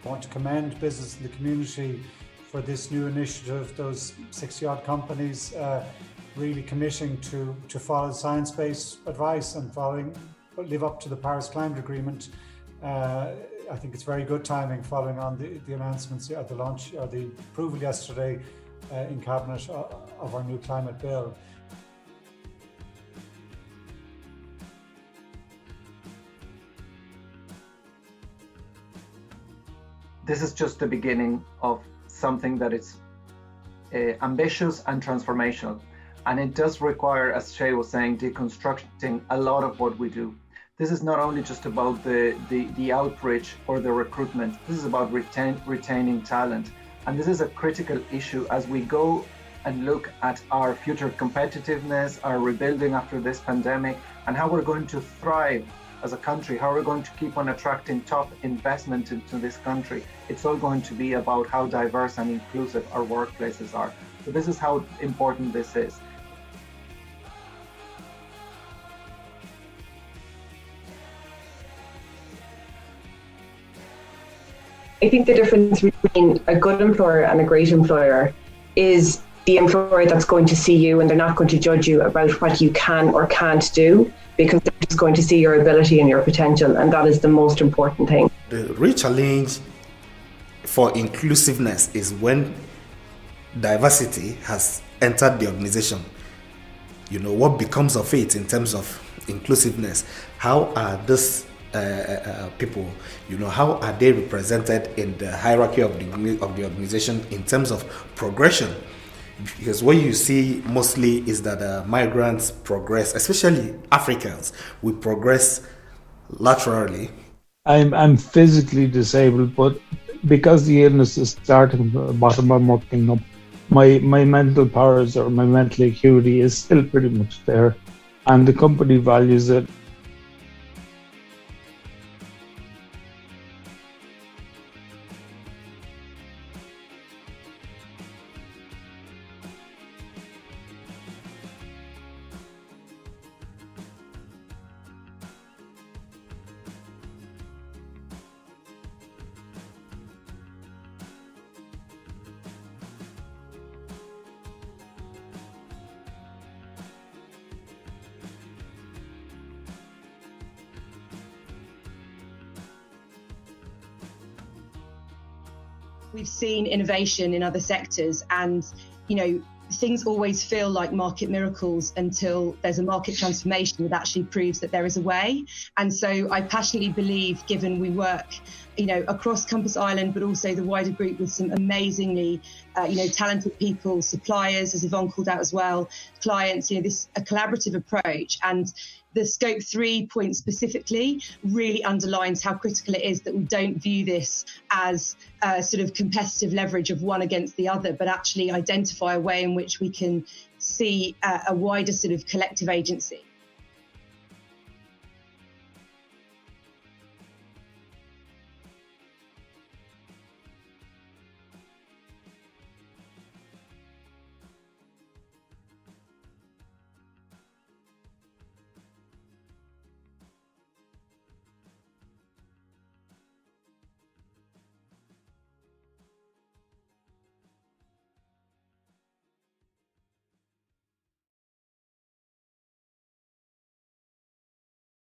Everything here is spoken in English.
I want to commend business in the community for this new initiative, those 60-odd companies really committing to follow science-based advice and live up to the Paris Climate Agreement. I think it's very good timing following on the announcements at the launch or the approval yesterday in Cabinet of our new climate bill. This is just the beginning of something that is ambitious and transformational. And it does require, as Shay was saying, deconstructing a lot of what we do. This is not only just about the outreach or the recruitment, this is about retaining talent. And this is a critical issue as we go and look at our future competitiveness, our rebuilding after this pandemic, and how we're going to thrive as a country, how we're going to keep on attracting top investment into this country. It's all going to be about how diverse and inclusive our workplaces are. So this is how important this is. I think the difference between a good employer and a great employer is the employer that's going to see you and they're not going to judge you about what you can or can't do, because they're just going to see your ability and your potential, and that is the most important thing. The real challenge for inclusiveness is when diversity has entered the organization. You know, what becomes of it in terms of inclusiveness? How are these people, you know, how are they represented in the hierarchy of the organization in terms of progression? Because what you see mostly is that migrants progress, especially Africans, we progress laterally. I'm physically disabled, but because the illness is starting from the bottom, I'm working up. My mental powers or my mental acuity is still pretty much there, and the company values it. We've seen innovation in other sectors, and things always feel like market miracles until there's a market transformation that actually proves that there is a way. And so I passionately believe, given we work across Campus Island, but also the wider group with some amazingly talented people, suppliers, as Yvonne called out as well, clients, this a collaborative approach. And the Scope 3 point specifically really underlines how critical it is that we don't view this as a sort of competitive leverage of one against the other, but actually identify a way in which we can see a wider sort of collective agency.